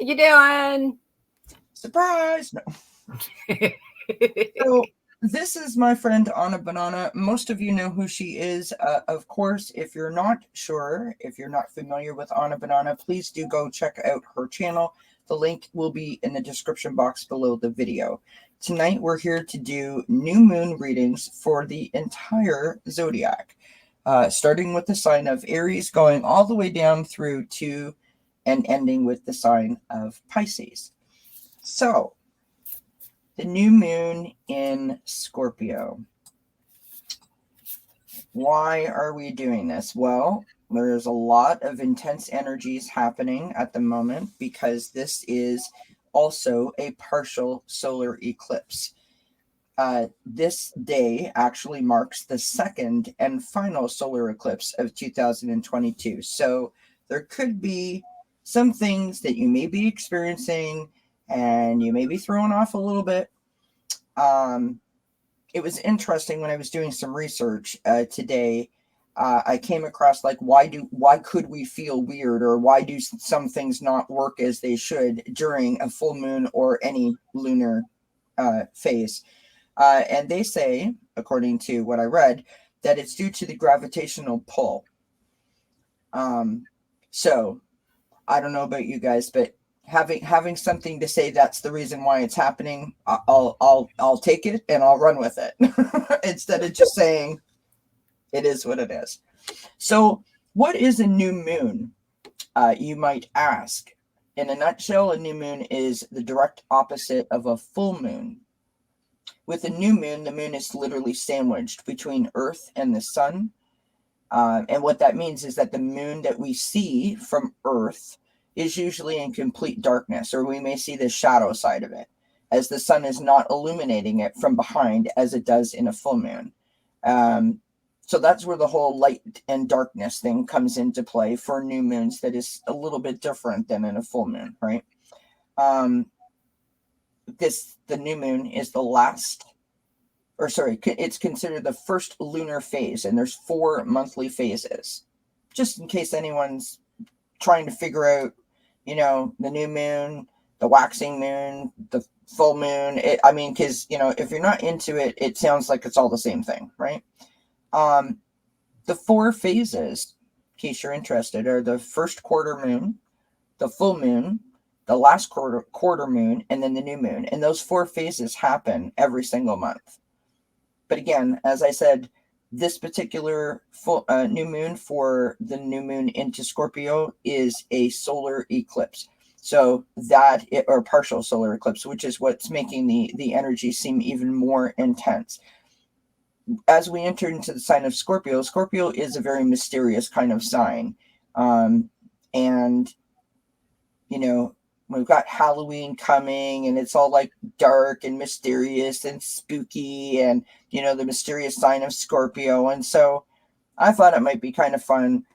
you doing? Surprise! No. So this is my friend Anna Banana. Most of you know who she is. Of course, if you're not sure, if you're not familiar with Anna Banana, please do go check out her channel. The link will be in the description box below the video. Tonight, we're here to do new moon readings for the entire zodiac, starting with the sign of Aries, going all the way down through to and ending with the sign of Pisces. So, the new moon in Scorpio. Why are we doing this? Well, there's a lot of intense energies happening at the moment because this is also a partial solar eclipse. This day actually marks the second and final solar eclipse of 2022. So there could be some things that you may be experiencing and you may be thrown off a little bit. It was interesting when I was doing some research today. I came across like why could we feel weird, or why do some things not work as they should during a full moon or any lunar phase? And they say, according to what I read, that it's due to the gravitational pull. So I don't know about you guys, but having something to say that's the reason why it's happening, I'll take it and I'll run with it instead of just saying it is what it is. So what is a new moon? You might ask. In a nutshell, a new moon is the direct opposite of a full moon. With a new moon, the moon is literally sandwiched between Earth and the sun. And what that means is that the moon that we see from Earth is usually in complete darkness, or we may see the shadow side of it, as the sun is not illuminating it from behind as it does in a full moon. So that's where the whole light and darkness thing comes into play for new moons. That is a little bit different than in a full moon, right? The new moon is the last, or sorry, it's considered the first lunar phase, and there's 4 monthly phases. Just in case anyone's trying to figure out, the new moon, the waxing moon, the full moon. Because, if you're not into it, it sounds like it's all the same thing, right? The 4 phases, in case you're interested, are the first quarter moon, the full moon, the last quarter moon, and then the new moon. And those 4 phases happen every single month. But again, as I said, this particular full new moon for the new moon into Scorpio is a solar eclipse. So or partial solar eclipse, which is what's making the energy seem even more intense. As we enter into the sign of Scorpio, Scorpio is a very mysterious kind of sign. And, we've got Halloween coming, and it's all like dark and mysterious and spooky, and, the mysterious sign of Scorpio. And so I thought it might be kind of fun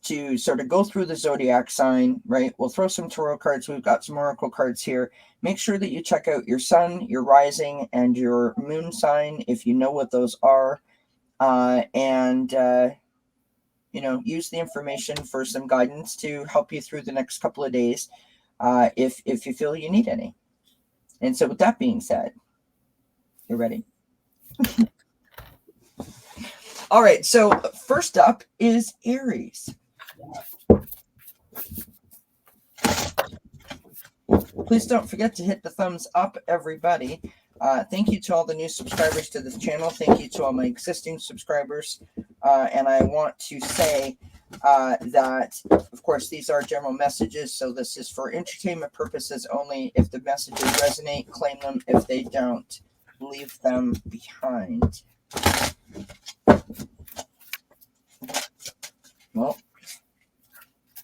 to sort of go through the zodiac sign, right? We'll throw some tarot cards. We've got some oracle cards here. Make sure that you check out your sun, your rising, and your moon sign if you know what those are. Use the information for some guidance to help you through the next couple of days if you feel you need any. And so with that being said, you ready? All right, so first up is Aries. Please don't forget to hit the thumbs up, everybody. Thank you to all the new subscribers to this channel. Thank you to all my existing subscribers. And I want to say that, of course, these are general messages, so this is for entertainment purposes only. If the messages resonate, claim them. If they don't, leave them behind. Well,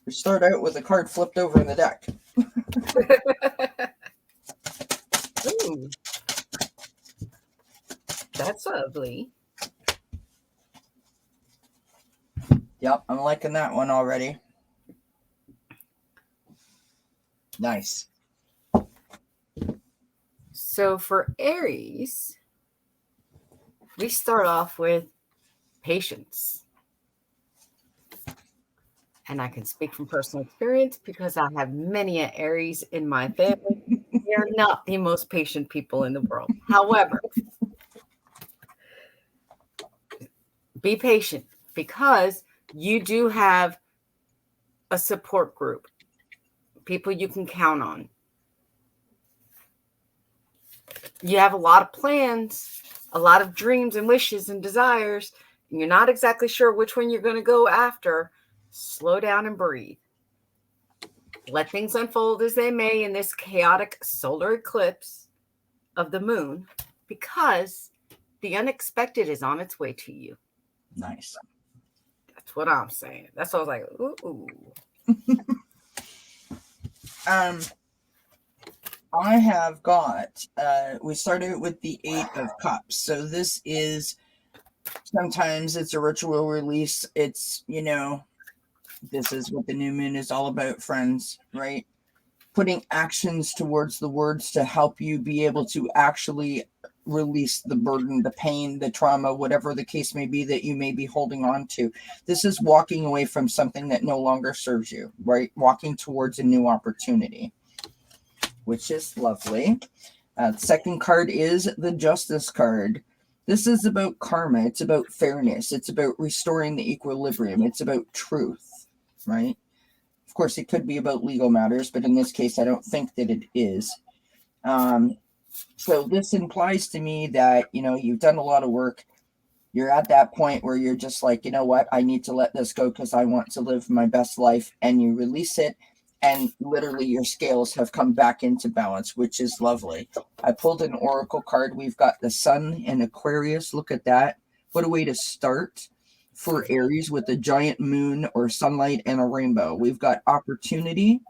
we start out with a card flipped over in the deck. Ooh. That's lovely. Yep, I'm liking that one already. Nice. So for Aries, we start off with patience. And I can speak from personal experience because I have many Aries in my family. They are not the most patient people in the world. However, be patient because you do have a support group, people you can count on. You have a lot of plans, a lot of dreams and wishes and desires, and you're not exactly sure which one you're going to go after. Slow down and breathe. Let things unfold as they may in this chaotic solar eclipse of the moon, because the unexpected is on its way to you. Nice. That's what I'm saying. That's what I was like, ooh. I have got, we started with the 8 of Cups. So this is, sometimes it's a ritual release. It's, this is what the new moon is all about, friends, right? Putting actions towards the words to help you be able to actually release the burden, the pain, the trauma, whatever the case may be that you may be holding on to. This is walking away from something that no longer serves you, right? Walking towards a new opportunity, which is lovely. The second card is the Justice card. This is about karma. It's about fairness. It's about restoring the equilibrium. It's about truth, right? Of course, it could be about legal matters, but in this case, I don't think that it is. So this implies to me that, you've done a lot of work. You're at that point where you're just like, you know what? I need to let this go because I want to live my best life. And you release it. And literally your scales have come back into balance, which is lovely. I pulled an oracle card. We've got the sun and Aquarius. Look at that. What a way to start for Aries with a giant moon or sunlight and a rainbow. We've got opportunity.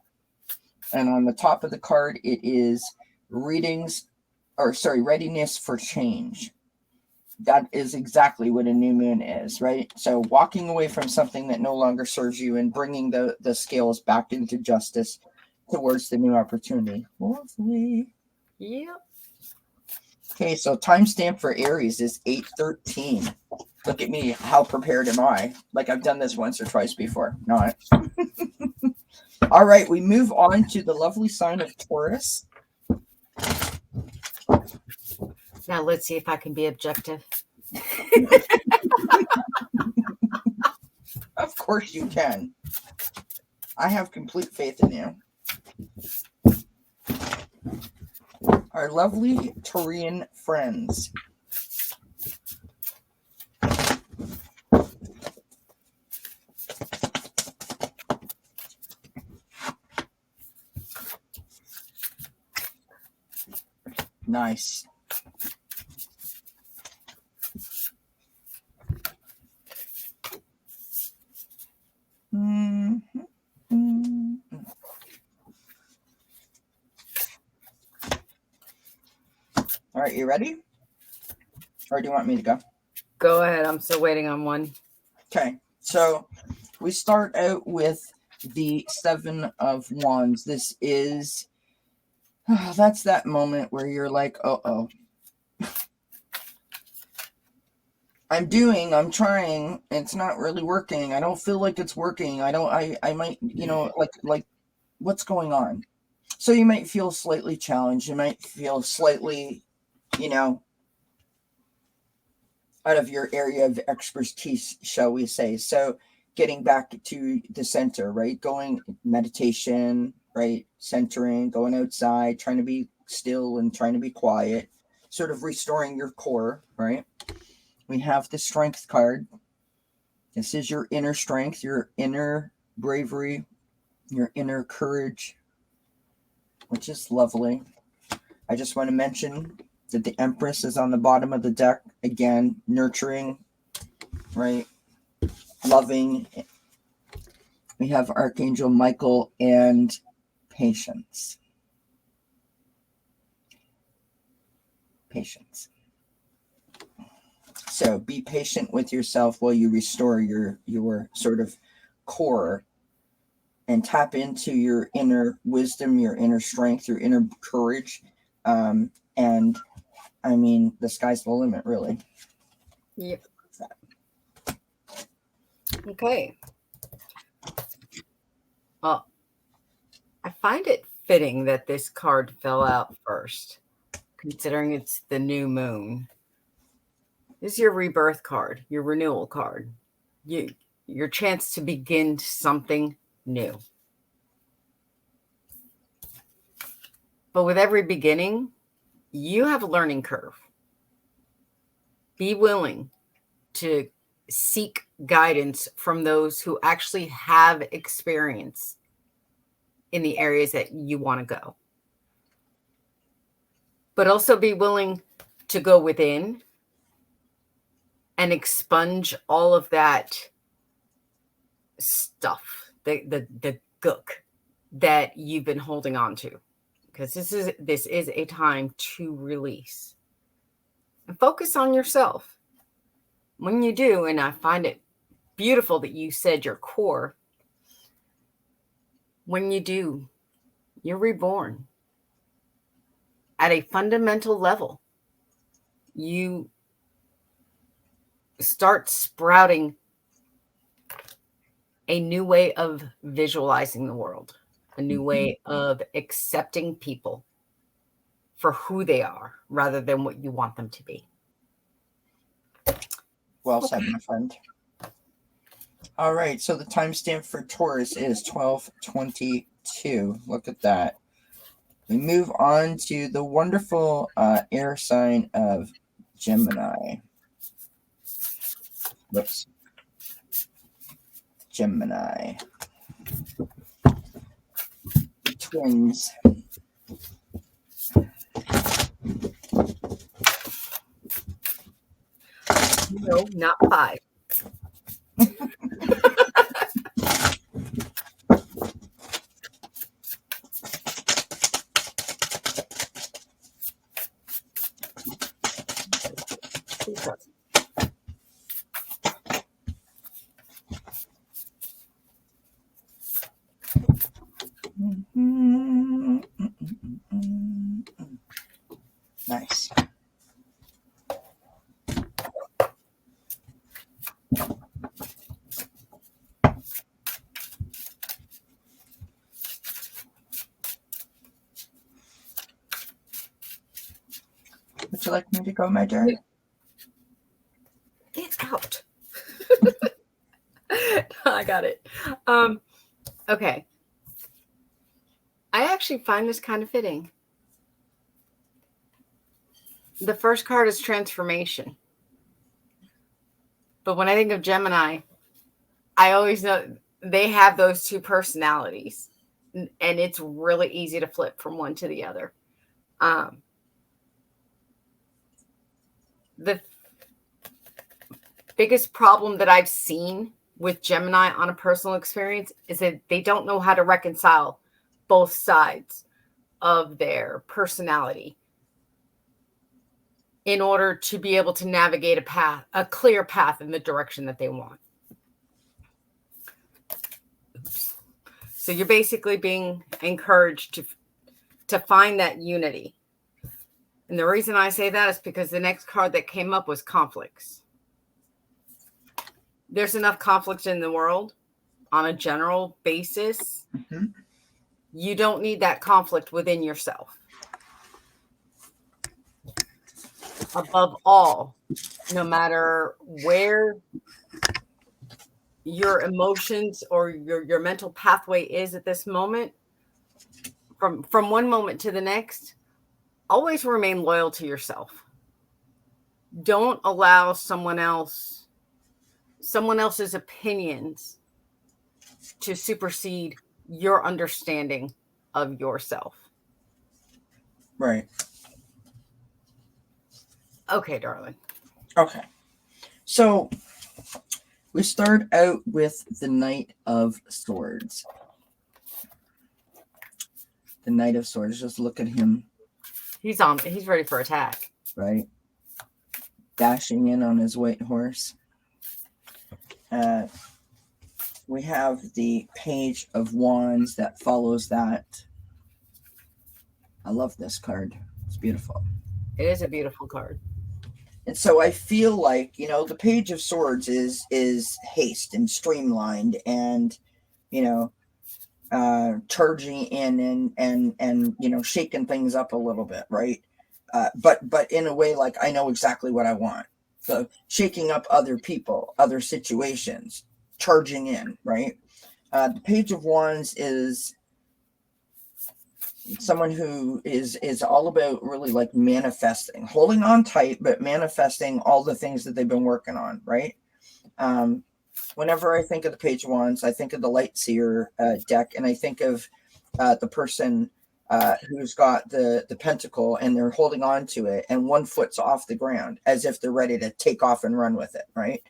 And on the top of the card, it is readiness for change. That is exactly what a new moon is, right? So walking away from something that no longer serves you and bringing the scales back into justice towards the new opportunity. Lovely. Yep. Okay, so timestamp for Aries is 8/13. Look at me. How prepared am I? Like I've done this once or twice before. Not. All right, we move on to the lovely sign of Taurus. Now let's see if I can be objective. Of course you can. I have complete faith in you. Our lovely Taurian friends. Nice. All right, you ready? Or do you want me to go? Go ahead. I'm still waiting on one. Okay, so we start out with the 7 of Wands. This is, that's that moment where you're like, uh-oh. I'm trying. It's not really working. I don't feel like it's working. I might, like what's going on? So you might feel slightly challenged. You might feel slightly, out of your area of expertise, shall we say. So getting back to the center, right? Going meditation, right? Centering, going outside, trying to be still and trying to be quiet, sort of restoring your core, right? We have the Strength card. This is your inner strength, your inner bravery, your inner courage, which is lovely. I just want to mention that the Empress is on the bottom of the deck. Again, nurturing, right? Loving. We have Archangel Michael and patience. Patience. So be patient with yourself while you restore your sort of core and tap into your inner wisdom, your inner strength, your inner courage. And I mean, the sky's the limit, really. Yep. Okay. Well, I find it fitting that this card fell out first, considering it's the new moon. This is your rebirth card, your renewal card, your chance to begin something new. But with every beginning, you have a learning curve. Be willing to seek guidance from those who actually have experience in the areas that you want to go. But also be willing to go within and expunge all of that stuff, the gook that you've been holding on to. Because this is a time to release. And focus on yourself. When you do, and I find it beautiful that you said your core, when you do, you're reborn. At a fundamental level, you start sprouting a new way of visualizing the world, a new way of accepting people for who they are rather than what you want them to be. Well said, my friend. All right, so the timestamp for Taurus is 12:22. Look at that. We move on to the wonderful air sign of Gemini. Whoops. Gemini. Twins. No, not 5. Nice. Would you like me to go, my dear? Get out. I got it. Okay. I actually find this kind of fitting. The first card is transformation. But when I think of Gemini, I always know they have those two personalities. And it's really easy to flip from one to the other. The biggest problem that I've seen with Gemini on a personal experience is that they don't know how to reconcile both sides of their personality in order to be able to navigate a clear path in the direction that they want. Oops. So you're basically being encouraged to find that unity. And the reason I say that is because the next card that came up was conflicts. There's enough conflict in the world on a general basis. Mm-hmm. You don't need that conflict within yourself. Above all, no matter where your emotions or your mental pathway is at this moment, from one moment to the next, always remain loyal to yourself. Don't allow someone else's opinions to supersede your understanding of yourself. Right. Okay, darling. Okay. So we start out with the Knight of Swords. The Knight of Swords. Just look at him. He's ready for attack. Right. Dashing in on his white horse. We have the Page of Wands that follows that. I love this card. It's beautiful. It is a beautiful card. And so I feel like, the Page of Swords is haste and streamlined and, charging in and you know, shaking things up a little bit, right? But in a way, like, I know exactly what I want. So shaking up other people, other situations, charging in, right? The Page of Wands is someone who is all about really like manifesting, holding on tight, but manifesting all the things that they've been working on, right? Whenever I think of the Page of Wands, I think of the Light Seer deck, and I think of the person who's got the pentacle and they're holding on to it, and one foot's off the ground as if they're ready to take off and run with it, right?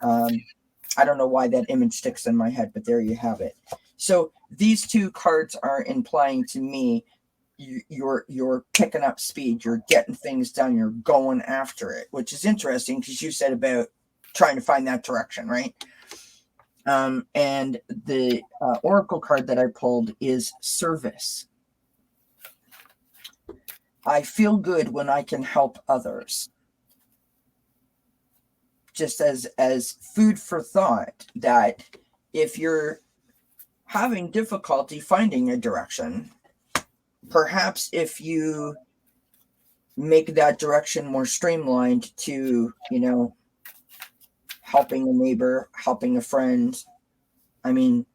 I don't know why that image sticks in my head, but there you have it. So these two cards are implying to me you're picking up speed, you're getting things done, you're going after it, which is interesting because you said about trying to find that direction, right? And the oracle card that I pulled is service. I feel good when I can help others. Just as food for thought, that if you're having difficulty finding a direction, perhaps if you make that direction more streamlined to, you know, helping a neighbor, helping a friend, I mean,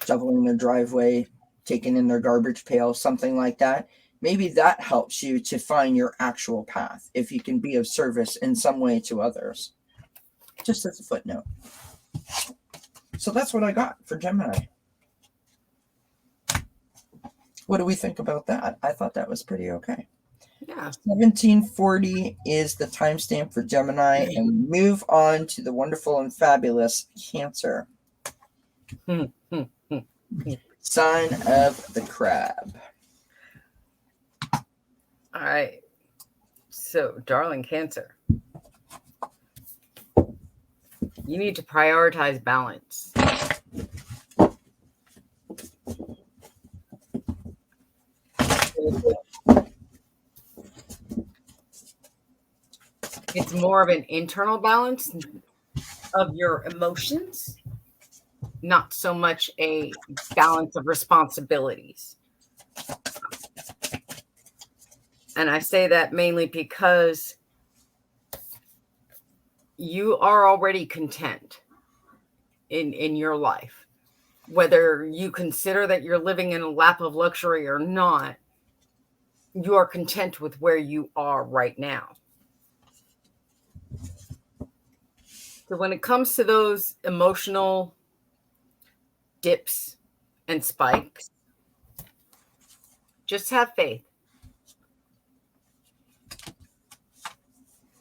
shoveling their driveway, taking in their garbage pail, something like that, maybe that helps you to find your actual path if you can be of service in some way to others. Just as a footnote. So that's what I got for Gemini. What do we think about that? I thought that was pretty okay. Yeah. 1740 is the timestamp for Gemini, and we move on to the wonderful and fabulous Cancer. Sign of the Crab. All right. So, darling Cancer, you need to prioritize balance. It's more of an internal balance of your emotions, not so much a balance of responsibilities. And I say that mainly because you are already content in your life. Whether you consider that you're living in a lap of luxury or not, you are content with where you are right now. So when it comes to those emotional dips and spikes, just have faith.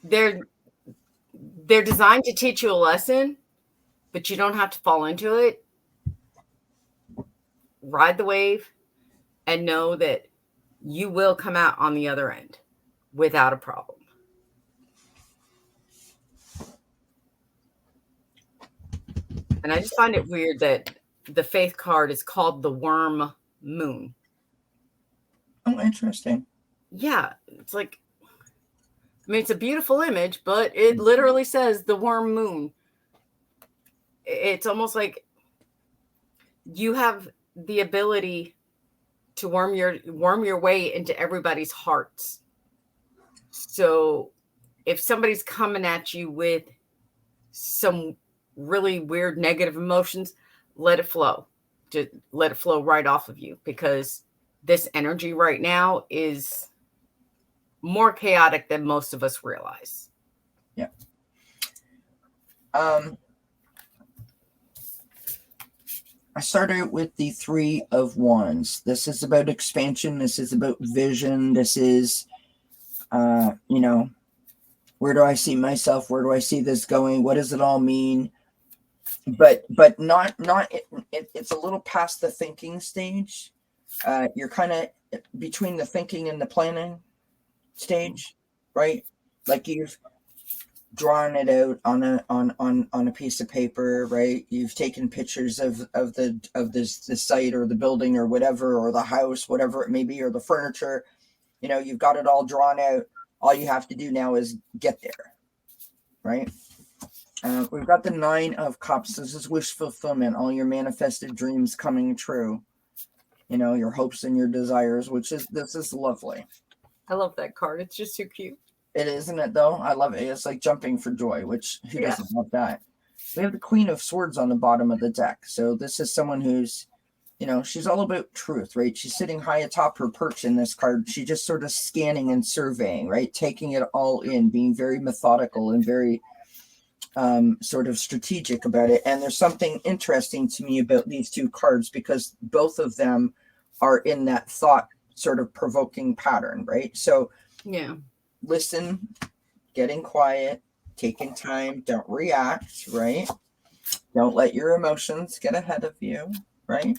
They're designed to teach you a lesson, but you don't have to fall into it. Ride the wave and know that you will come out on the other end without a problem. And I just find it weird that the faith card is called the worm moon. Oh, interesting. Yeah, it's like, I mean, it's a beautiful image, but it literally says the worm moon. It's almost like you have the ability to worm your way into everybody's hearts. So if somebody's coming at you with some really weird negative emotions, let it flow. Just let it flow right off of you, because this energy right now is more chaotic than most of us realize. Yeah. I started with the Three of Wands. This is about expansion. This is about vision. This is, you know, where do I see myself? Where do I see this going? What does it all mean? But not it's a little past the thinking stage. You're kind of between the thinking and the planning stage, right? Like you've drawn it out on a piece of paper, right? You've taken pictures of the site or the building or whatever, or the house, whatever it may be, or the furniture. You know, you've got it all drawn out. All you have to do now is get there, right? We've got the 9 of Cups. This is wish fulfillment, all your manifested dreams coming true. You know, your hopes and your desires, this is lovely. I love that card. It's just too cute. It is, isn't it, though? I love it. It's like jumping for joy, which who doesn't love that? We have the Queen of Swords on the bottom of the deck. So this is someone who's, you know, she's all about truth, right? She's sitting high atop her perch in this card. She's just sort of scanning and surveying, right? Taking it all in, being very methodical and very sort of strategic about it. And there's something interesting to me about these two cards because both of them are in that thought sort of provoking pattern, right? So yeah, listen, getting quiet, taking time, don't react, right? Don't let your emotions get ahead of you, right?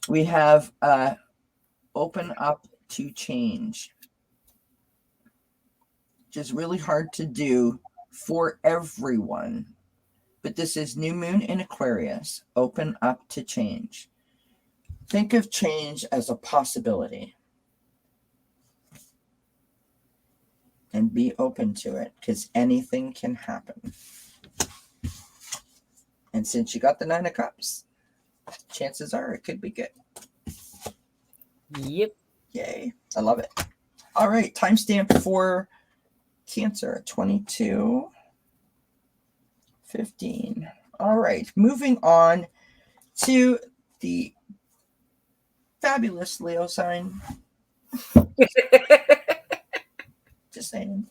We have open up to change, which is really hard to do for everyone. But this is new moon in Aquarius. Open up to change. Think of change as a possibility. And be open to it because anything can happen. And since you got the 9 of Cups, chances are it could be good. Yep. Yay. I love it. All right. Timestamp for Cancer 22:15. All right. Moving on to the fabulous Leo sign. Just saying.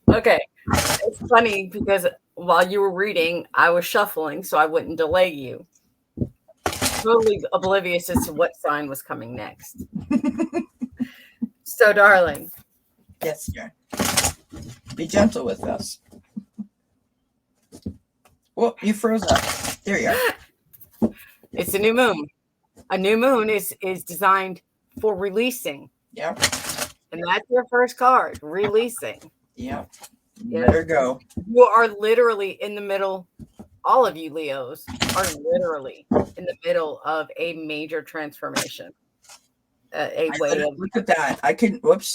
Okay. It's funny because while you were reading, I was shuffling so I wouldn't delay you. Totally oblivious as to what sign was coming next. So, darling. Yes, dear. Be gentle with us. Well, you froze up. There you are. It's a new moon. A new moon is designed for releasing. Yep. And that's your first card, releasing. Yep. Let her go. You are literally in the middle. All of you Leos are literally in the middle of a major transformation. Look at that.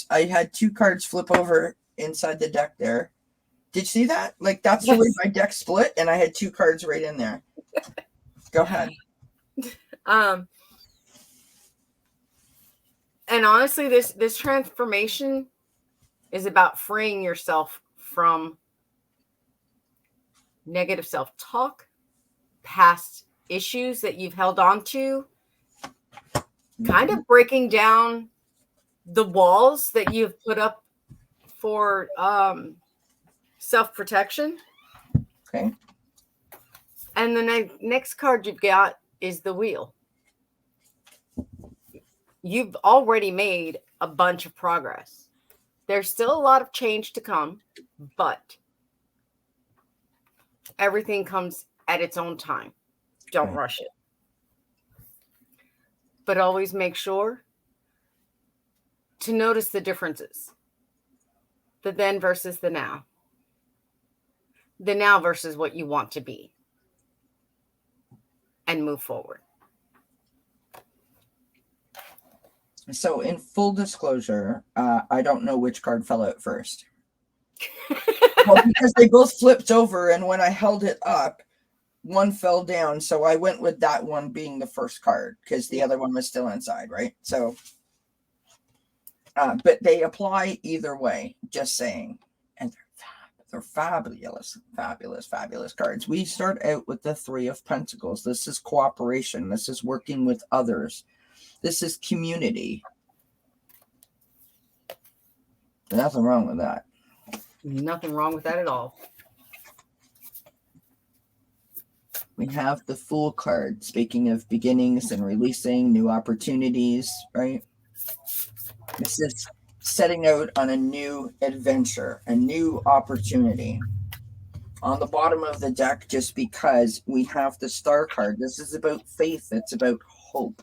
I had 2 cards flip over inside the deck there. Did you see that? Like that's the way my deck split and I had 2 cards right in there. Go ahead. And honestly, this transformation is about freeing yourself from negative self-talk, past issues that you've held on to, kind of breaking down the walls that you've put up for self-protection. Okay. And the next card you've got is the Wheel. You've already made a bunch of progress. There's still a lot of change to come, but everything comes at its own time. Don't rush it. But always make sure to notice the differences. The then versus the now. The now versus what you want to be. And move forward. So in full disclosure, I don't know which card fell out first. Well, because they both flipped over, and when I held it up, one fell down. So I went with that one being the first card because the other one was still inside, right? So, but they apply either way, just saying. And they're fabulous, fabulous, fabulous cards. We start out with the 3 of Pentacles. This is cooperation. This is working with others. This is community. Nothing wrong with that. Nothing wrong with that at all. We have the Fool card. Speaking of beginnings and releasing new opportunities, right? This is setting out on a new adventure, a new opportunity. On the bottom of the deck, just because we have the Star card, this is about faith. It's about hope.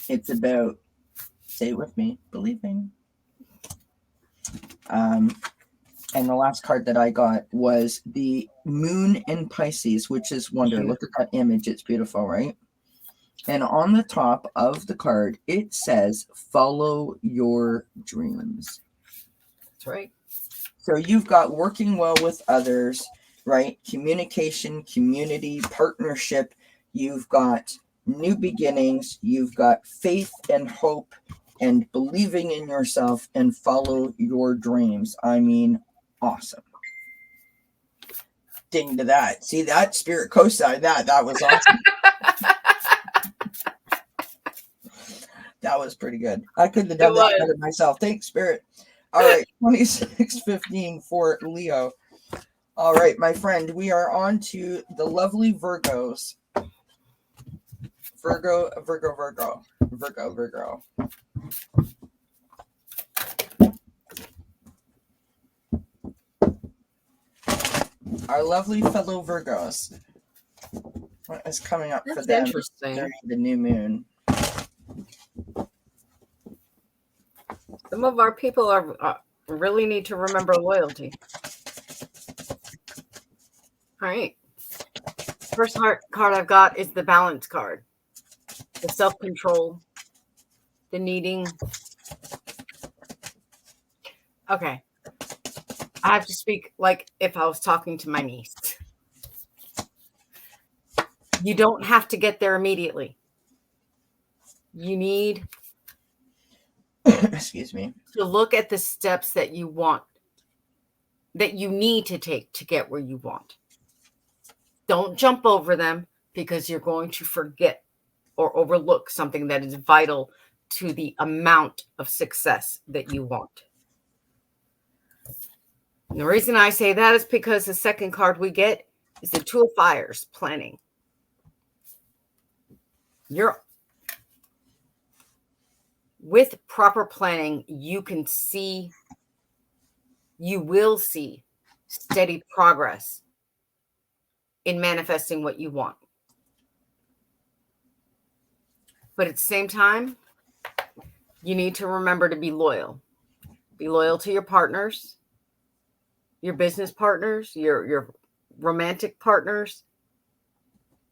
It's about, say it with me, believing. And the last card that I got was the Moon in Pisces, which is wonder. Look at that image. It's beautiful, right? And on the top of the card, it says, follow your dreams. That's right. So you've got working well with others, right? Communication, community, partnership. You've got new beginnings. You've got faith and hope and believing in yourself and follow your dreams. I mean, awesome. Ding to that. See that? Spirit co-signed that. That was awesome. That was pretty good. I couldn't have done that better myself. Thanks, Spirit. All right, 2615 for Leo. All right, my friend, we are on to the lovely Virgos. Virgo. Our lovely fellow Virgos. What is coming up for them during the new moon? Some of our people really need to remember loyalty. All right. First card I've got is the balance card. The self-control, the needing. Okay. I have to speak like if I was talking to my niece. You don't have to get there immediately. You need excuse me, to look at the steps that you want, that you need to take to get where you want. Don't jump over them because you're going to forget or overlook something that is vital to the amount of success that you want. And the reason I say that is because the second card we get is the Two of Fires, planning. With proper planning, you will see steady progress in manifesting what you want. But at the same time, you need to remember to be loyal. Be loyal to your partners, your business partners, your romantic partners.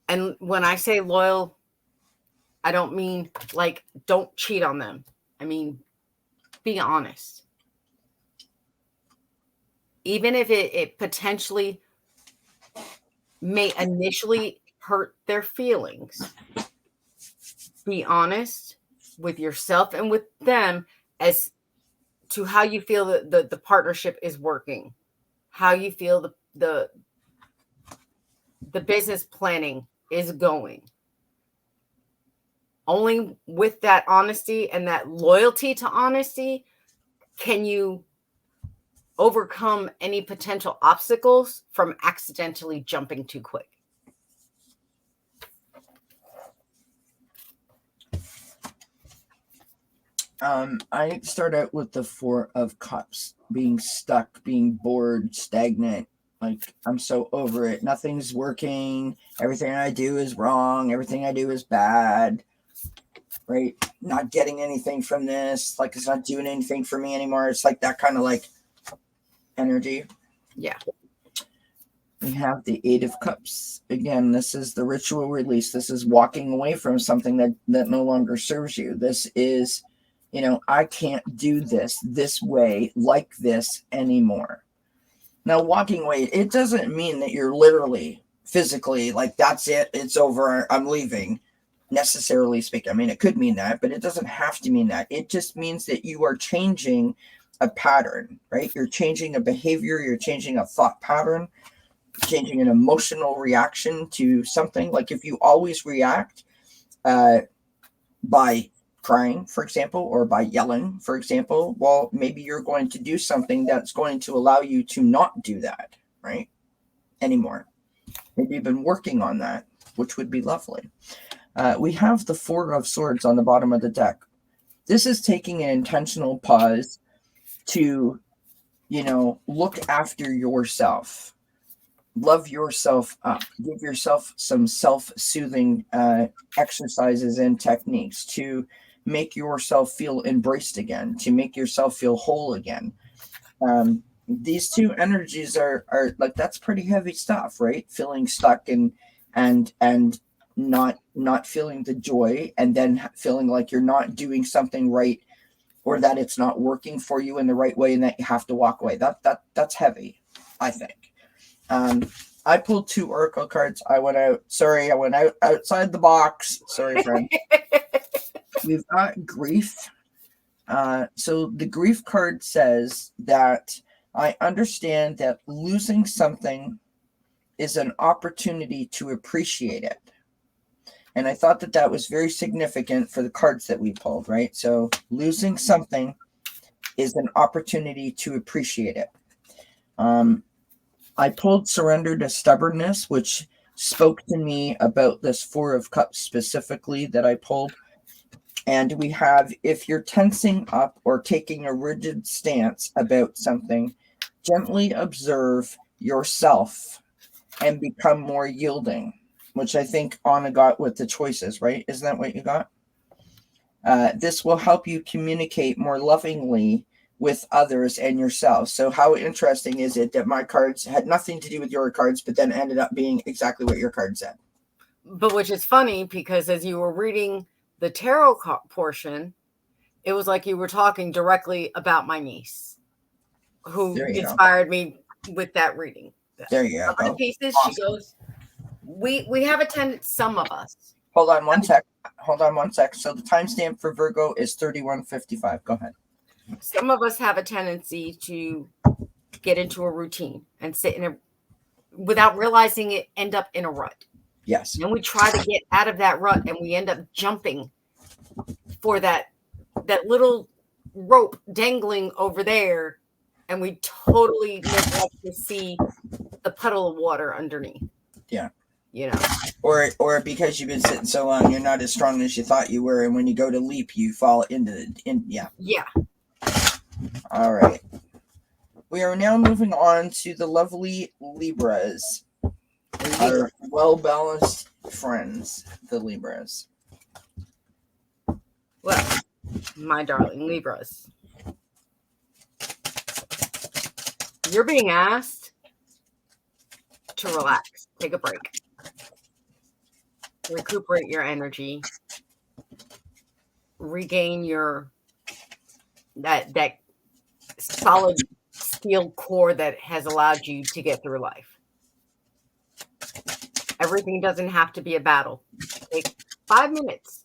And when I say loyal, I don't mean like don't cheat on them. I mean, be honest. Even if it potentially may initially hurt their feelings, be honest with yourself and with them as to how you feel that the partnership is working, how you feel the business planning is going. Only with that honesty and that loyalty to honesty can you overcome any potential obstacles from accidentally jumping too quick. I start out with the Four of Cups, being stuck, being bored, stagnant. Like, I'm so over it. Nothing's working. Everything I do is wrong. Everything I do is bad. Right? Not getting anything from this. Like, it's not doing anything for me anymore. It's like that kind of like energy. Yeah. We have the Eight of Cups. Again, this is the ritual release. This is walking away from something that no longer serves you. This is, I can't do this way, like this anymore. Now, walking away, it doesn't mean that you're literally, physically, like, that's it, it's over, I'm leaving, necessarily speaking. I mean, it could mean that, but it doesn't have to mean that. It just means that you are changing a pattern, right? You're changing a behavior, you're changing a thought pattern, changing an emotional reaction to something. Like if you always react by crying, for example, or by yelling, for example, well, maybe you're going to do something that's going to allow you to not do that, right? Anymore. Maybe you've been working on that, which would be lovely. We have the Four of Swords on the bottom of the deck. This is taking an intentional pause to, look after yourself. Love yourself up. Give yourself some self-soothing exercises and techniques to make yourself feel embraced again, to make yourself feel whole again. These two energies are like, that's pretty heavy stuff, right? Feeling stuck and not feeling the joy, and then feeling like you're not doing something right or that it's not working for you in the right way and that you have to walk away. That's heavy, I think. I pulled 2 oracle cards. I went out outside the box. Sorry, friend. We've got grief. So the grief card says that I understand that losing something is an opportunity to appreciate it. And I thought that was very significant for the cards that we pulled, right? So losing something is an opportunity to appreciate it. I pulled surrender to stubbornness, which spoke to me about this 4 of Cups specifically that I pulled. And we have, if you're tensing up or taking a rigid stance about something, gently observe yourself and become more yielding, which I think Anna got with the choices, right? Isn't that what you got? This will help you communicate more lovingly with others and yourself. So how interesting is it that my cards had nothing to do with your cards, but then ended up being exactly what your card said? But which is funny, because as you were reading the tarot portion, it was like you were talking directly about my niece, who inspired me with that reading. There you go. Other pieces, awesome. She goes, we have a tendency, some of us. Hold on one sec. So the timestamp for Virgo is 31:55. Go ahead. Some of us have a tendency to get into a routine and sit in without realizing it, end up in a rut. Yes. And we try to get out of that rut, and we end up jumping for that little rope dangling over there, and we totally neglect to see the puddle of water underneath. Yeah. You know. Or because you've been sitting so long, you're not as strong as you thought you were, and when you go to leap, you fall yeah. Yeah. All right. We are now moving on to the lovely Libras. Our well-balanced friends, the Libras. Well, my darling Libras, you're being asked to relax, take a break, recuperate your energy, regain your that solid steel core that has allowed you to get through life. Everything doesn't have to be a battle. Take 5 minutes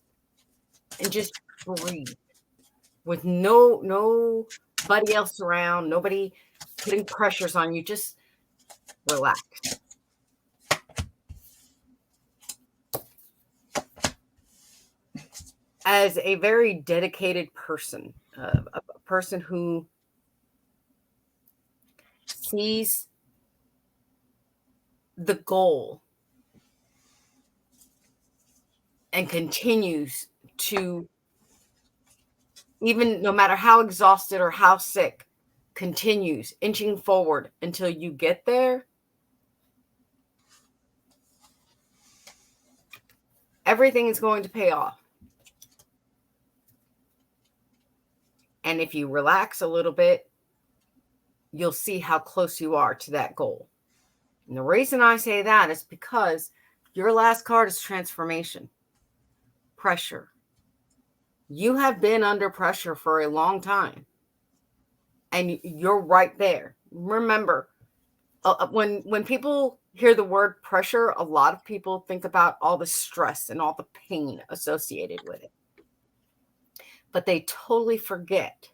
and just breathe with nobody else around, nobody putting pressures on you. Just relax. As a very dedicated person, a person who sees the goal and continues to, even no matter how exhausted or how sick, continues inching forward until you get there, everything is going to pay off. And if you relax a little bit, you'll see how close you are to that goal. And the reason I say that is because your last card is transformation, pressure. You have been under pressure for a long time, and you're right there. Remember, when people hear the word pressure, a lot of people think about all the stress and all the pain associated with it. But they totally forget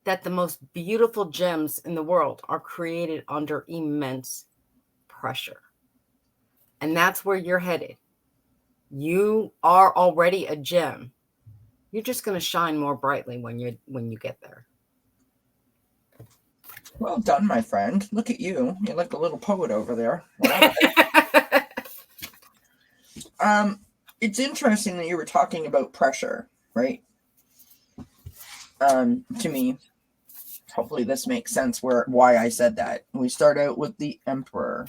that the most beautiful gems in the world are created under immense pressure. And that's where you're headed. You are already a gem. You're just going to shine more brightly when you get there. Well done, my friend. Look at you. You're like a little poet over there. It's interesting that you were talking about pressure, right? To me, hopefully this makes sense why I said that. We start out with the Emperor.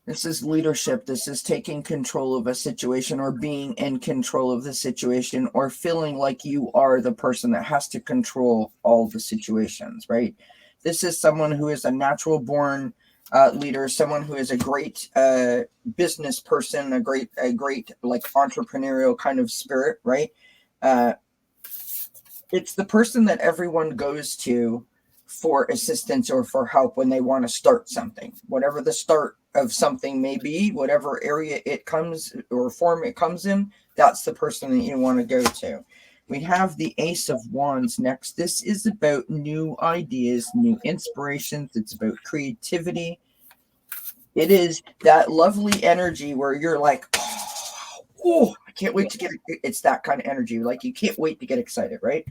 This is leadership. This is taking control of a situation, or being in control of the situation, or feeling like you are the person that has to control all the situations, right? This is someone who is a natural born leader, someone who is a great business person, a great like entrepreneurial kind of spirit, right? It's the person that everyone goes to for assistance or for help when they want to start something, whatever the start of something may be, whatever area it comes or form it comes in, that's the person that you want to go to. We have the Ace of Wands next. This is about new ideas, new inspirations. It's about creativity. It is that lovely energy where you're like, oh, I can't wait to get it. It's that kind of energy. Like you can't wait to get excited, right?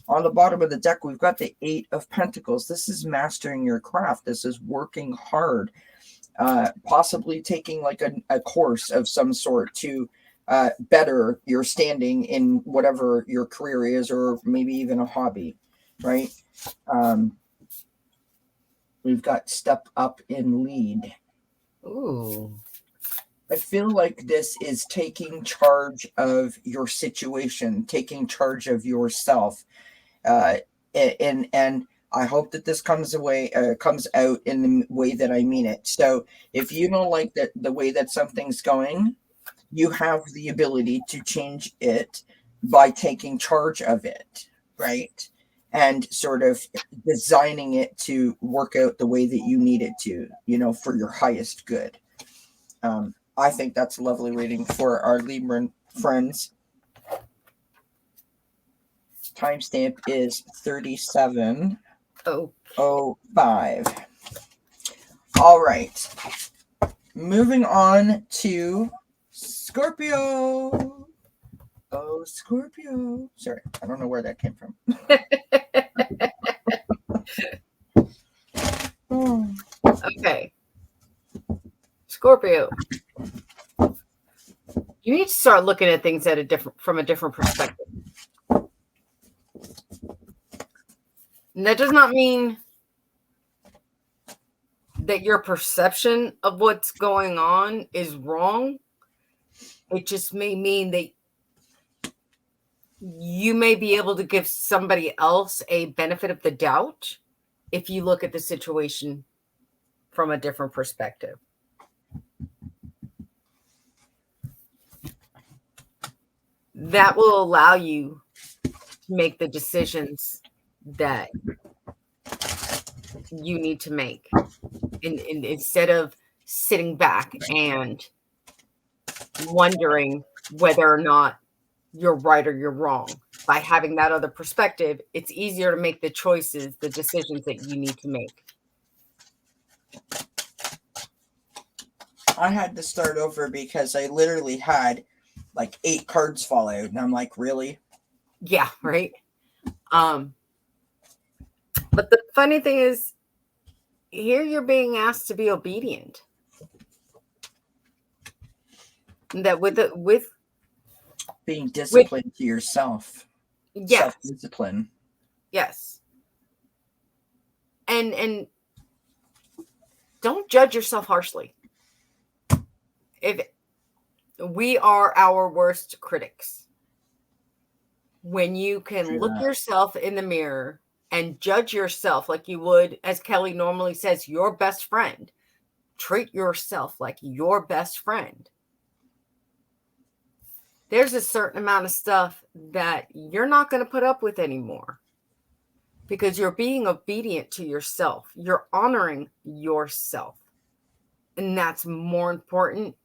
On the bottom of the deck, we've got the Eight of Pentacles. This is mastering your craft. This is working hard, possibly taking like a course of some sort to better your standing in whatever your career is, or maybe even a hobby, right? We've got Step Up in Lead. Ooh. I feel like this is taking charge of your situation, taking charge of yourself. And I hope that this comes out in the way that I mean it. So if you don't like that the way that something's going, you have the ability to change it by taking charge of it, right? And sort of designing it to work out the way that you need it to, for your highest good. I think that's a lovely reading for our Libran friends. Timestamp is 37:05. All right. Moving on to Scorpio. Oh, Scorpio. Sorry, I don't know where that came from. Okay. Scorpio. You need to start looking at things from a different perspective. And that does not mean that your perception of what's going on is wrong. It just may mean that you may be able to give somebody else a benefit of the doubt if you look at the situation from a different perspective. That will allow you to make the decisions that you need to make. And instead of sitting back and wondering whether or not you're right or you're wrong. By having that other perspective, it's easier to make the choices, the decisions that you need to make. I had to start over because I literally had like 8 cards fall out, and I'm like, really? Yeah, right. But the funny thing is, here you're being asked to be obedient. That with being disciplined to yourself. Yes. Self-discipline. Yes. And don't judge yourself harshly. If we are our worst critics. When you can look yourself in the mirror and judge yourself like you would, as Kelly normally says, your best friend. Treat yourself like your best friend. There's a certain amount of stuff that you're not going to put up with anymore because you're being obedient to yourself. You're honoring yourself. And that's more important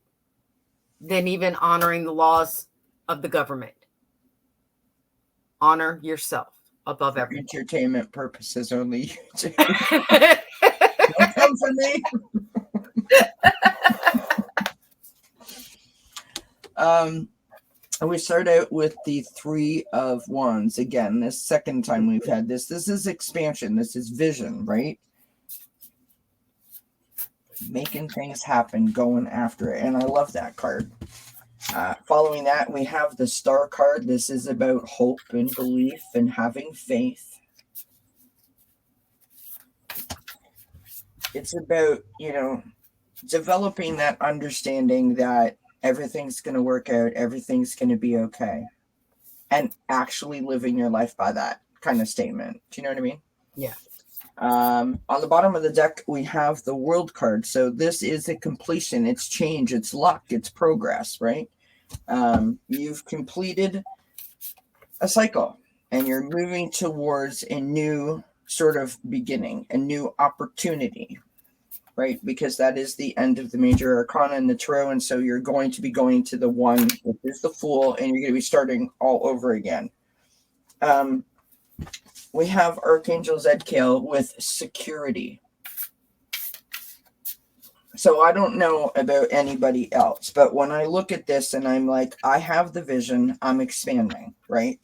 than even honoring the laws of the government. Honor yourself above everything. Entertainment purposes only. Don't come for me. And we start out with the Three of Wands. Again, this second time we've had this. This is expansion. This is vision, right? Making things happen, going after it. And I love that card. Following that, we have the Star card. This is about hope and belief and having faith. It's about, developing that understanding that everything's going to work out, everything's going to be okay. And actually living your life by that kind of statement. Do you know what I mean? Yeah. On the bottom of the deck, we have the World card. So this is a completion. It's change. It's luck. It's progress, right? You've completed a cycle. and you're moving towards a new sort of beginning, a new opportunity, right? Because that is the end of the major arcana in the tarot. And so you're going to be going to the one, which is the Fool, and you're going to be starting all over again. We have Archangel Zedkiel with security. So I don't know about anybody else, but when I look at this and I'm like, I have the vision, I'm expanding, right?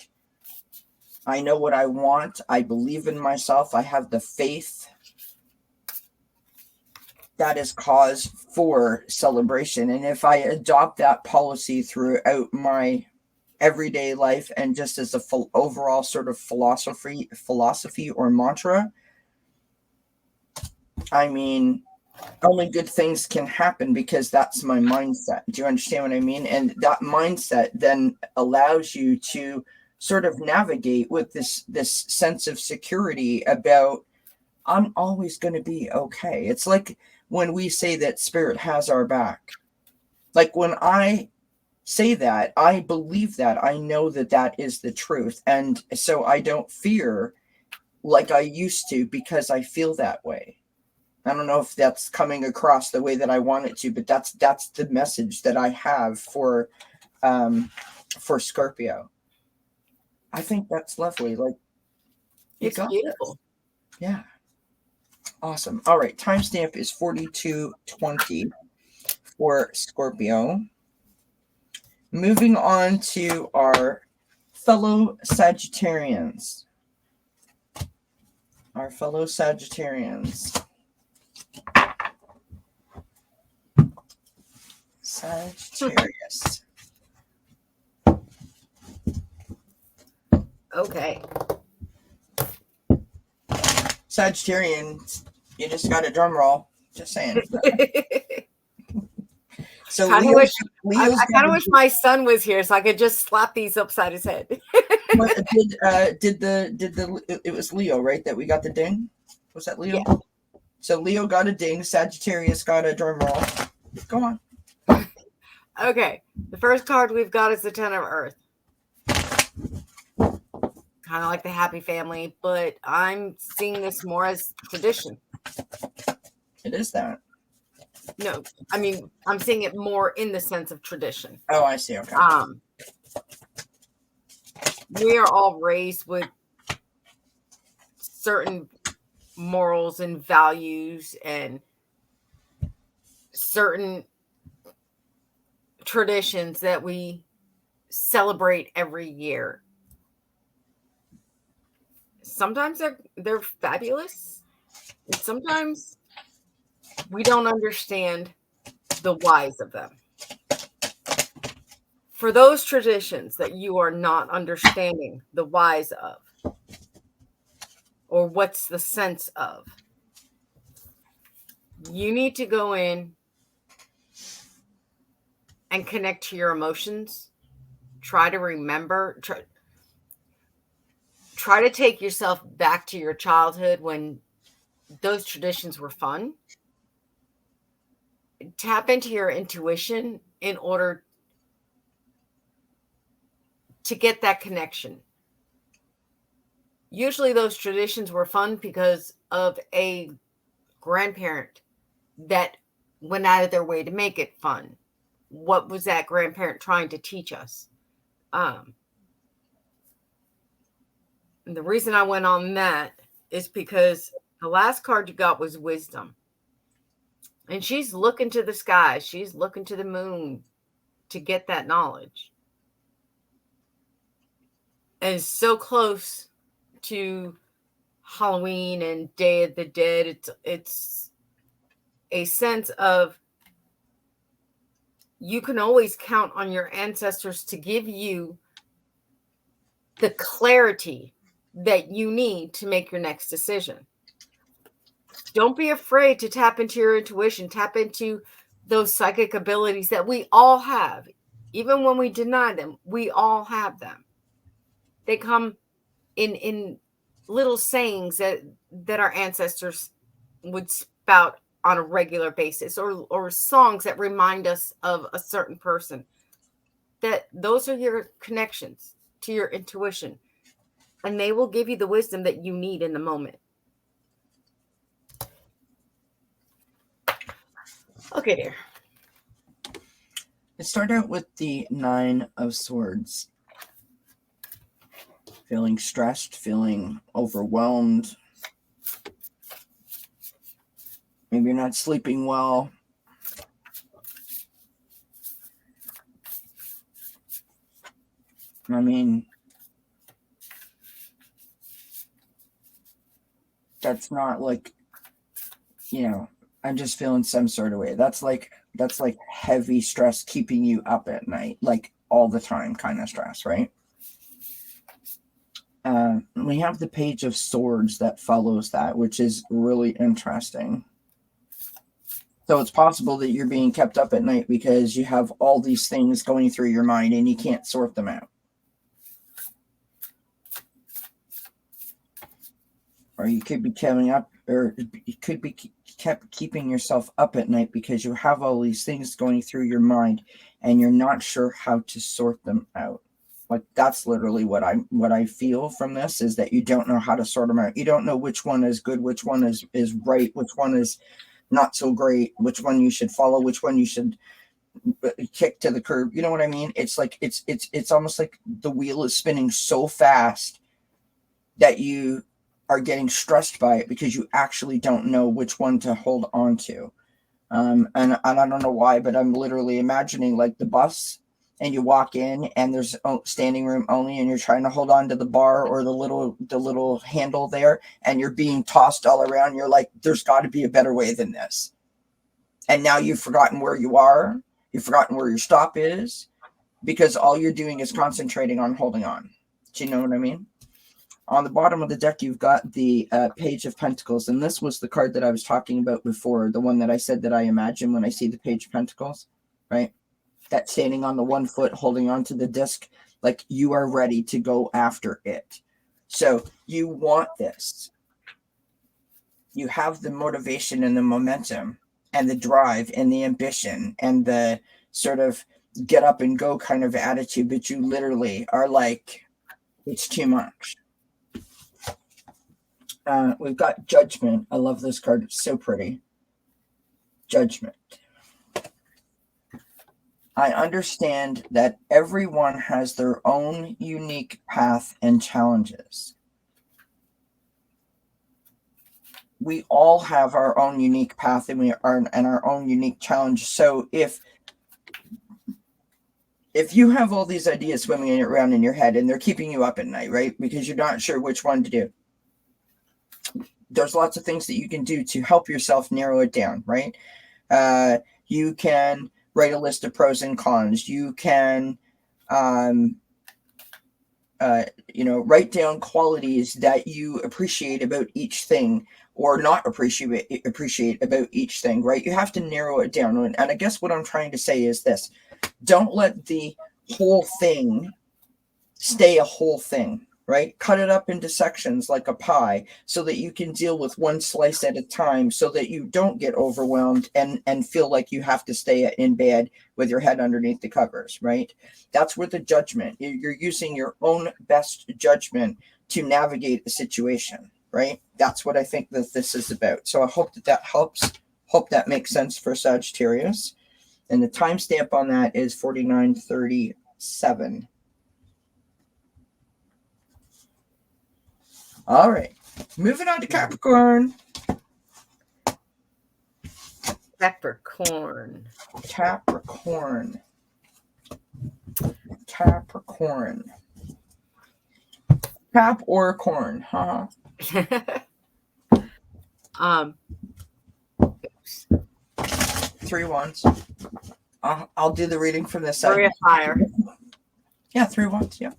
I know what I want. I believe in myself. I have the faith. That is cause for celebration. And if I adopt that policy throughout my everyday life and just as a overall sort of philosophy or mantra, I mean, only good things can happen because that's my mindset. Do you understand what I mean? And that mindset then allows you to sort of navigate with this sense of security about, I'm always going to be okay. It's like when we say that spirit has our back. Like when I say that, I believe that, I know that that is the truth. And so I don't fear like I used to because I feel that way. I don't know if that's coming across the way that I want it to, but that's the message that I have for Scorpio. I think that's lovely. Like, It's beautiful. This. Yeah. Awesome. All right. Timestamp is 4220 for Scorpio. Moving on to our fellow Sagittarians. Sagittarius. Okay. Sagittarians, you just got a drum roll. Just saying. So I kind of wish my son was here so I could just slap these upside his head. It was Leo, right? That we got the ding? Was that Leo? Yeah. So Leo got a ding. Sagittarius got a drum roll. Go on. Okay. The first card we've got is the Ten of Earth. Kind of like the happy family, but I'm seeing this more as tradition. It is that. No, I mean, I'm seeing it more in the sense of tradition. Oh, I see. Okay. We are all raised with certain morals and values and certain traditions that we celebrate every year. Sometimes they're fabulous. And sometimes we don't understand the whys of them. For those traditions that you are not understanding the whys of, or what's the sense of, you need to go in and connect to your emotions. Try to remember, try to take yourself back to your childhood when those traditions were fun. Tap into your intuition in order to get that connection. Usually those traditions were fun because of a grandparent that went out of their way to make it fun. What was that grandparent trying to teach us? And the reason I went on that is because the last card you got was wisdom. And she's looking to the sky. She's looking to the moon to get that knowledge. And it's so close to Halloween and Day of the Dead. It's a sense of you can always count on your ancestors to give you the clarity that you need to make your next decision. Don't be afraid to tap into your intuition, tap into those psychic abilities that we all have. Even when we deny them, we all have them. They come in little sayings that our ancestors would spout on a regular basis, or songs that remind us of a certain person. That those are your connections to your intuition. and they will give you the wisdom that you need in the moment. Okay, dear. Let's start out with the 9 of Swords. Feeling stressed, feeling overwhelmed. Maybe you're not sleeping well. I mean, that's not like, I'm just feeling some sort of way. That's like heavy stress keeping you up at night, like all the time kind of stress, right? We have the Page of Swords that follows that, which is really interesting. So it's possible that you're being kept up at night because you have all these things going through your mind and you can't sort them out. Or you could be coming up, or you could be kept keeping yourself up at night because you have all these things going through your mind and you're not sure how to sort them out. Like, that's literally what I feel from this, is that you don't know how to sort them out. You don't know which one is good, which one is right, which one is not so great, which one you should follow, which one you should kick to the curb. You know what I mean? It's like it's almost like the wheel is spinning so fast that you are getting stressed by it because you actually don't know which one to hold on to. And I don't know why, but I'm literally imagining like the bus, and you walk in and there's standing room only, and you're trying to hold on to the bar or the little handle there, and you're being tossed all around. You're like, there's got to be a better way than this. And now you've forgotten where you are. You've forgotten where your stop is, because all you're doing is concentrating on holding on. Do you know what I mean? On the bottom of the deck, you've got the Page of Pentacles. And this was the card that I was talking about before, the one that I said that I imagine when I see the Page of Pentacles, right? That standing on the one foot, holding onto the disc, like you are ready to go after it. So you want this. You have the motivation and the momentum and the drive and the ambition and the sort of get up and go kind of attitude, but you literally are like, it's too much. We've got Judgment. I love this card. It's so pretty. Judgment. I understand that everyone has their own unique path and challenges. We all have our own unique path and our own unique challenge. So if you have all these ideas swimming around in your head and they're keeping you up at night, right? Because you're not sure which one to do. There's lots of things that you can do to help yourself narrow it down, right? You can write a list of pros and cons. You can, write down qualities that you appreciate about each thing or not appreciate about each thing, right? You have to narrow it down. And I guess what I'm trying to say is this: don't let the whole thing stay a whole thing, right? Cut it up into sections like a pie so that you can deal with one slice at a time, so that you don't get overwhelmed and feel like you have to stay in bed with your head underneath the covers, right? That's where the judgment, you're using your own best judgment to navigate the situation, right? That's what I think that this is about. So I hope that helps. Hope that makes sense for Sagittarius. And the timestamp on that is 49:37. All right, moving on to Capricorn. Capricorn. Cap or corn, huh? Oops. 3 wands. I'll do the reading from this side. 3 of fire. Yeah, 3 wands. Yeah.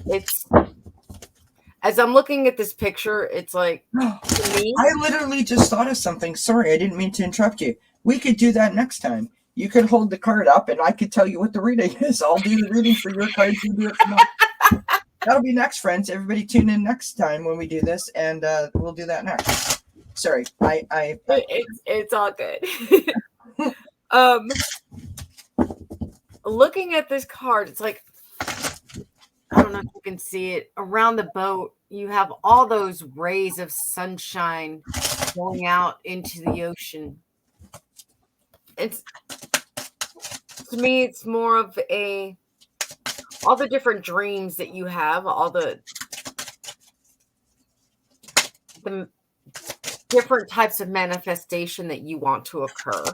It's, as I'm looking at this picture, it's like, to me, I literally just thought of something. Sorry, I didn't mean to interrupt you. We could do that next time. You could hold the card up and I could tell you what the reading is. I'll do the reading for your cards. You do it for mine. That'll be next, friends. Everybody tune in next time when we do this, and we'll do that next. Sorry, it's all good. Looking at this card, it's like I don't know if you can see it, around the boat, you have all those rays of sunshine going out into the ocean. It's, to me, it's more of all the different dreams that you have, all the different types of manifestation that you want to occur.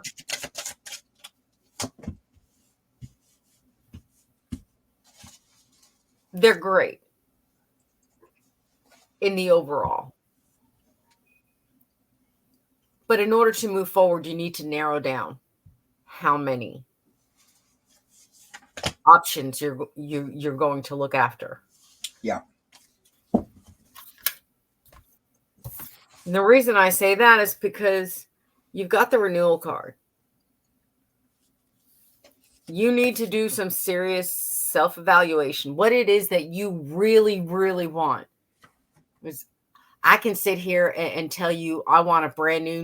They're great in the overall. But in order to move forward, you need to narrow down how many options you're going to look after. Yeah. And the reason I say that is because you've got the renewal card. You need to do some serious self-evaluation. What it is that you really, really want. Because I can sit here and tell you I want a brand new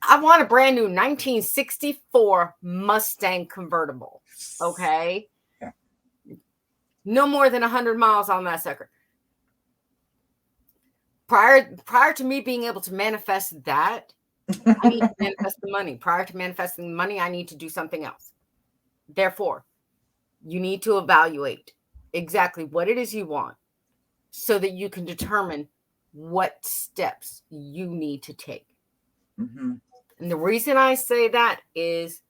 I want a brand new 1964 Mustang convertible. Okay? Yeah. No more than 100 miles on that sucker. Prior to me being able to manifest that, I need to manifest the money. Prior to manifesting the money, I need to do something else. Therefore, you need to evaluate exactly what it is you want so that you can determine what steps you need to take. Mm-hmm. And the reason I say that is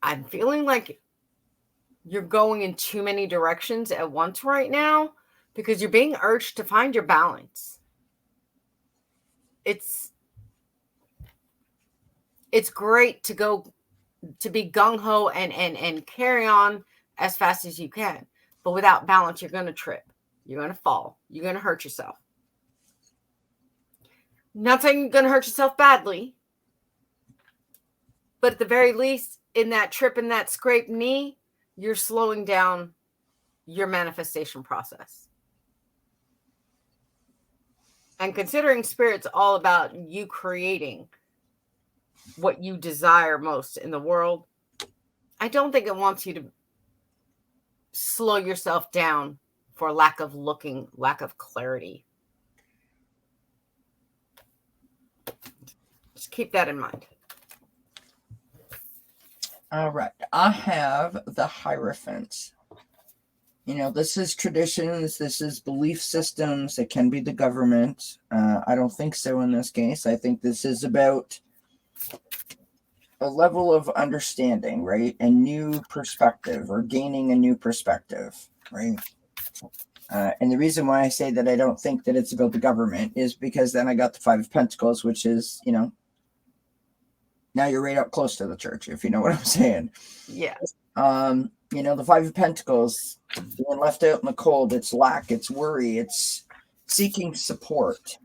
I'm feeling like you're going in too many directions at once right now because you're being urged to find your balance. It's great to be gung-ho and carry on as fast as you can. But without balance, you're going to trip. You're going to fall. You're going to hurt yourself. Not saying you're going to hurt yourself badly. But at the very least, in that trip and that scraped knee, you're slowing down your manifestation process. And considering Spirit's all about you creating what you desire most in the world, I don't think it wants you to slow yourself down for lack of clarity. Just keep that in mind. All right. I have the Hierophant. This is traditions. This is belief systems. It can be the government. I don't think so in this case. I think this is about a level of understanding, right? A new perspective or gaining a new perspective, right? And the reason why I say that I don't think that it's about the government is because then I got the Five of Pentacles, which is, now you're right up close to the church, if you know what I'm saying. Yeah. The Five of Pentacles, being left out in the cold, it's lack, it's worry, it's seeking support.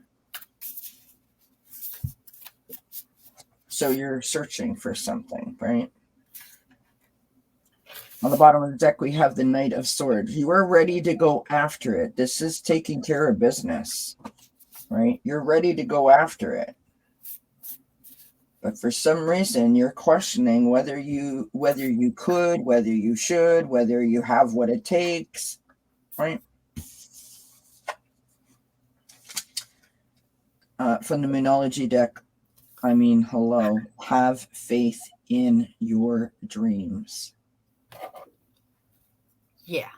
So you're searching for something, right? On the bottom of the deck, we have the Knight of Swords. You are ready to go after it. This is taking care of business, right? You're ready to go after it. But for some reason, you're questioning whether you could, whether you should, whether you have what it takes, right? From the Moonology deck, hello. Have faith in your dreams. Yeah.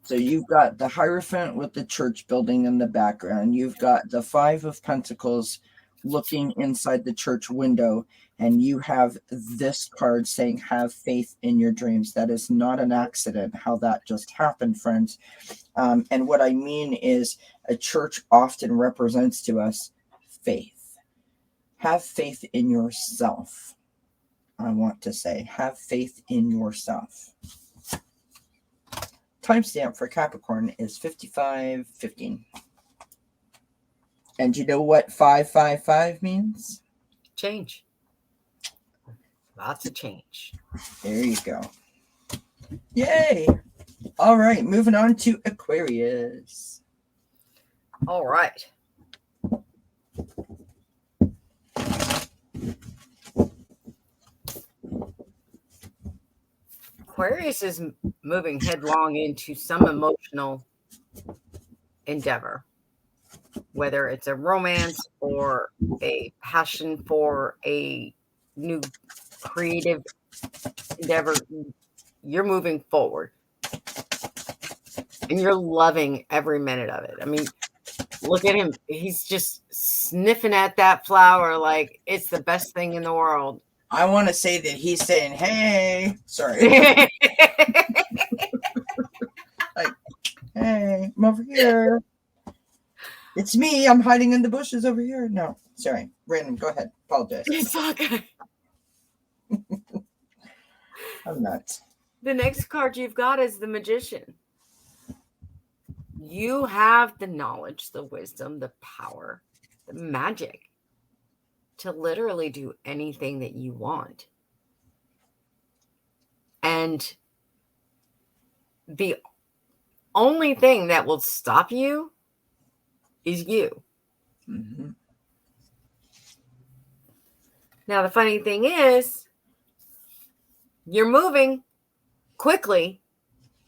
So you've got the Hierophant with the church building in the background. You've got the Five of Pentacles looking inside the church window, and you have this card saying have faith in your dreams. That is not an accident how that just happened, friends. And what I mean is a church often represents to us faith. Have faith in yourself. I want to say have faith in yourself. Timestamp for Capricorn is 55:15. And you know what 555 means? Change. Lots of change. There you go. Yay! All right, moving on to Aquarius. All right. Aquarius is moving headlong into some emotional endeavor, whether it's a romance or a passion for a new creative endeavor. You're moving forward and you're loving every minute of it. I mean, look at him. He's just sniffing at that flower like it's the best thing in the world. I want to say that he's saying, hey, sorry. Like, hey, I'm over here. It's me. I'm hiding in the bushes over here. No, sorry. Random. Go ahead. Apologize. It's all good. I'm nuts. The next card you've got is the Magician. You have the knowledge, the wisdom, the power, the magic to literally do anything that you want. And the only thing that will stop you is you. Mm-hmm. Now, the funny thing is, you're moving quickly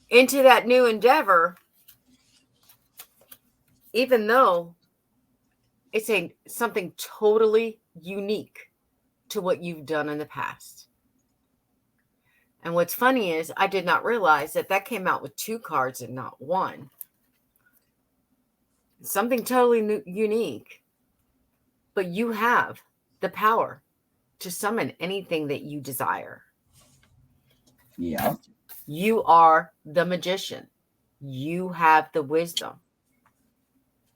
into that new endeavor, even though it's something totally unique to what you've done in the past. And what's funny is I did not realize that came out with 2 cards and not 1. Something totally unique. But you have the power to summon anything that you desire. Yeah. You are the magician. You have the wisdom.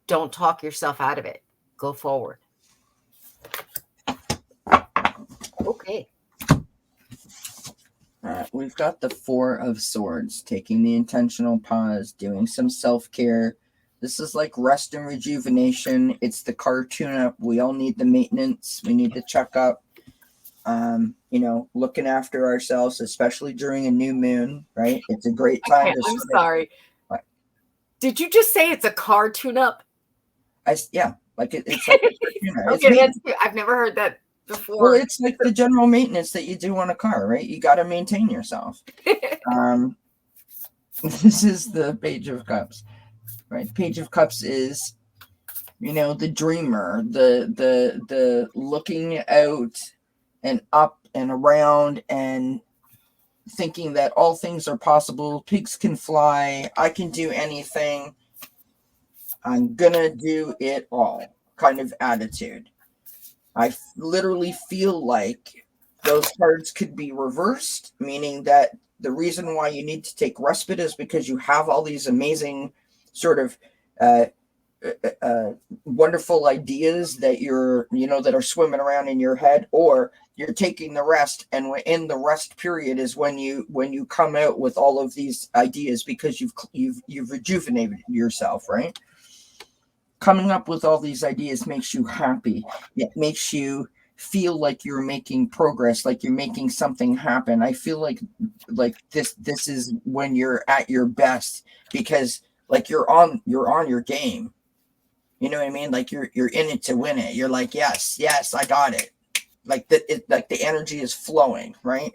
Don't talk yourself out of it. Go forward. Okay. We've got the 4 of Swords, taking the intentional pause, doing some self-care. This is like rest and rejuvenation. It's the car tune-up. We all need the maintenance. We need the checkup. Looking after ourselves, especially during a new moon, right? It's a great time to... I'm sorry. What? Did you just say it's a car tune-up? Yeah. Like it's like okay, I've never heard that before. Well, it's like the general maintenance that you do on a car, right? You got to maintain yourself. This is the Page of Cups, right? Page of Cups is, the dreamer, the looking out and up and around and thinking that all things are possible. Pigs can fly. I can do anything. I'm gonna do it all kind of attitude. I literally feel like those cards could be reversed, meaning that the reason why you need to take respite is because you have all these amazing sort of wonderful ideas that that are swimming around in your head, or you're taking the rest, and in the rest period is when you come out with all of these ideas because you've rejuvenated yourself, right? Coming up with all these ideas makes you happy. It makes you feel like you're making progress, like you're making something happen. I feel like this is when you're at your best, because like you're on your game. You know what I mean? Like you're in it to win it. You're like, yes, I got it. Like the energy is flowing, right?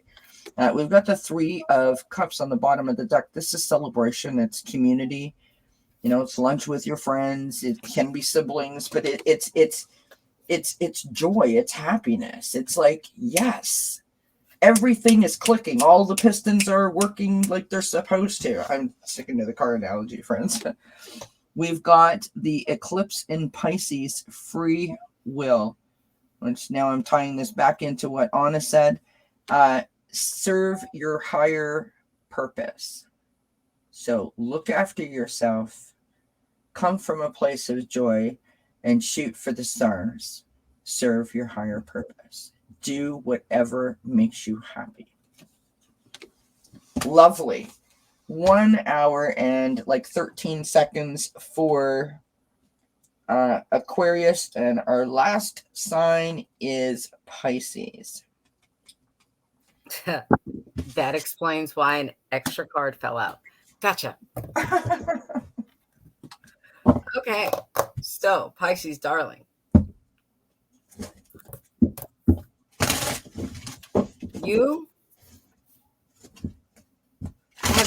We've got the 3 of Cups on the bottom of the deck. This is celebration. It's community. It's lunch with your friends. It can be siblings, but it's joy. It's happiness. It's like, yes, everything is clicking. All the pistons are working like they're supposed to. I'm sticking to the car analogy, friends. We've got the eclipse in Pisces, free will, which now I'm tying this back into what Anna said. Serve your higher purpose. So look after yourself, come from a place of joy, and shoot for the stars. Serve your higher purpose. Do whatever makes you happy. Lovely. 1 hour and 13 seconds for Aquarius, and our last sign is Pisces. That explains why an extra card fell out. Gotcha. Okay, so Pisces, darling. You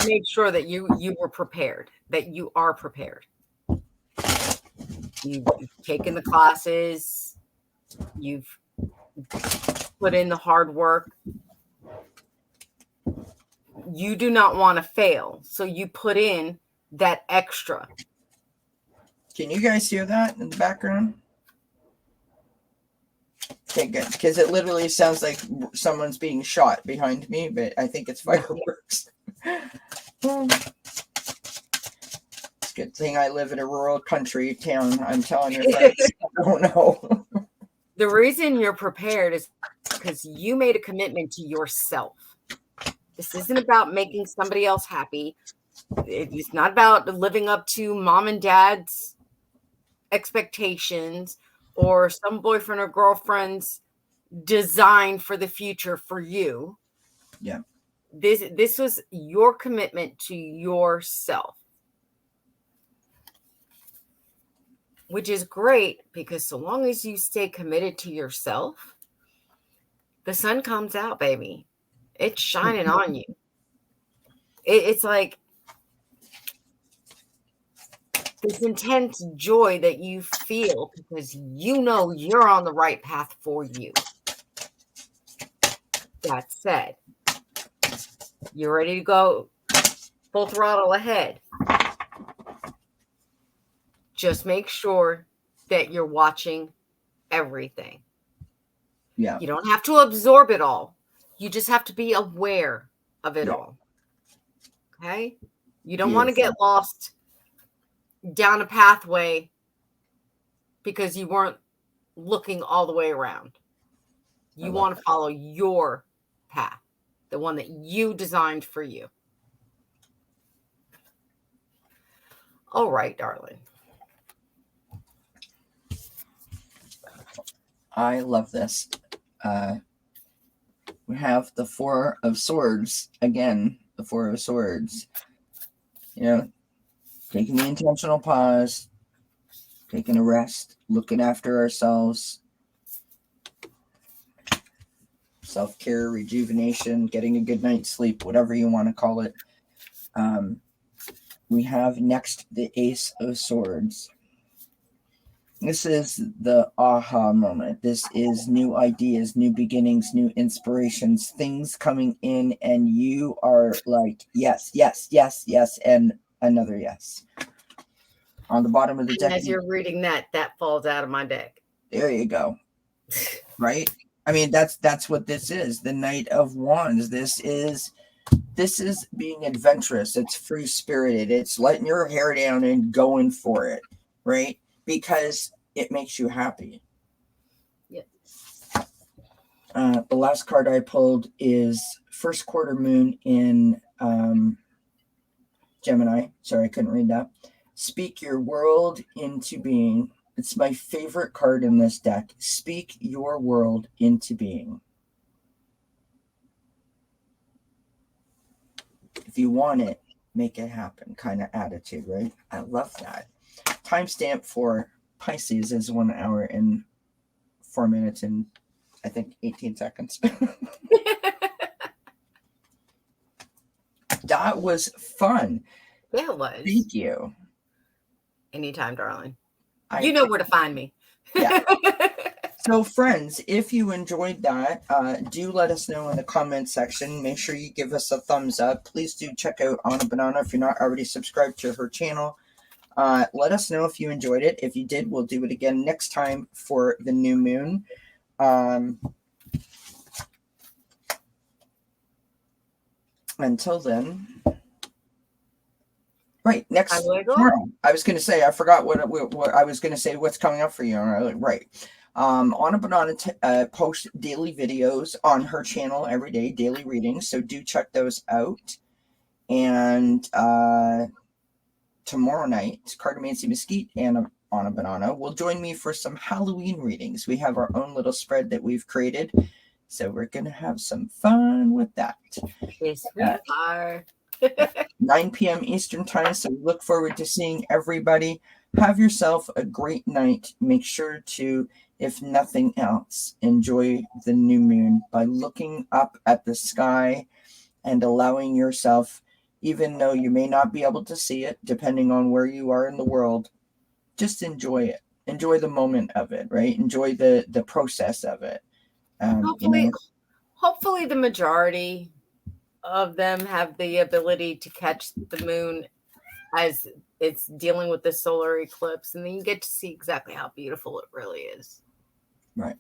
you've made sure that you were prepared, that you are prepared. You've taken the classes, you've put in the hard work. You do not want to fail, so you put in that extra. Can you guys hear that in the background? Okay, good. Because it literally sounds like someone's being shot behind me, but I think it's fireworks. It's a good thing I live in a rural country town. I'm telling your friends. I don't know. The reason you're prepared is because you made a commitment to yourself. This isn't about making somebody else happy. It's not about living up to mom and dad's expectations or some boyfriend or girlfriend's design for the future for you. Yeah. This was your commitment to yourself, which is great because so long as you stay committed to yourself, the sun comes out, baby. It's shining on you. It's like this intense joy that you feel because you know you're on the right path for you. That said, you're ready to go full throttle ahead. Just make sure that you're watching everything. Yeah. You don't have to absorb it all. You just have to be aware of it all. Okay? You don't want to get lost down a pathway because you weren't looking all the way around. You want to follow your path, the one that you designed for you. All right, darling. I love this. We have the Four of Swords again. The Four of Swords. You know, taking the intentional pause, taking a rest, looking after ourselves, self-care, rejuvenation, getting a good night's sleep, whatever you want to call it. We have next the Ace of Swords. This is the aha moment. This is new ideas, new beginnings, new inspirations, things coming in, and you are like, yes, yes, yes, yes, and another yes. On the bottom of the deck. As you're reading that falls out of my deck. There you go. Right? I mean, that's what this is. The Knight of Wands. This is being adventurous. It's free spirited. It's letting your hair down and going for it, right? Because it makes you happy. Yep. The last card I pulled is first quarter moon in Gemini. Sorry, I couldn't read that. Speak your world into being. It's my favorite card in this deck. Speak your world into being. If you want it, make it happen kind of attitude, right? I love that. Timestamp for Pisces is 1 hour and 4 minutes and I think 18 seconds. That was fun. Yeah, it was. Thank you. Anytime, darling. You know where to find me. Yeah. So, friends, if you enjoyed that, do let us know in the comment section. Make sure you give us a thumbs up. Please do check out Anna Banana if you're not already subscribed to her channel. Let us know if you enjoyed it. If you did, we'll do it again next time for the new moon. Until then, right, next tomorrow. I was going to say, I forgot what I was going to say, what's coming up for you. Right. Anna Banana posts daily videos on her channel every day, daily readings. So do check those out. And tomorrow night, Cartomancy Mesquite and Anna Banana will join me for some Halloween readings. We have our own little spread that we've created. So we're going to have some fun with that. Yes, we are. 9 p.m. Eastern time. So we look forward to seeing everybody. Have yourself a great night. Make sure to, if nothing else, enjoy the new moon by looking up at the sky and allowing yourself even though you may not be able to see it, depending on where you are in the world. Just enjoy it. Enjoy the moment of it, right? Enjoy the process of it. Hopefully the majority of them have the ability to catch the moon as it's dealing with the solar eclipse, and then you get to see exactly how beautiful it really is. Right.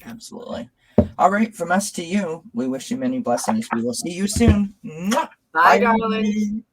Absolutely. All right. From us to you, we wish you many blessings. We will see you soon. Bye, darling.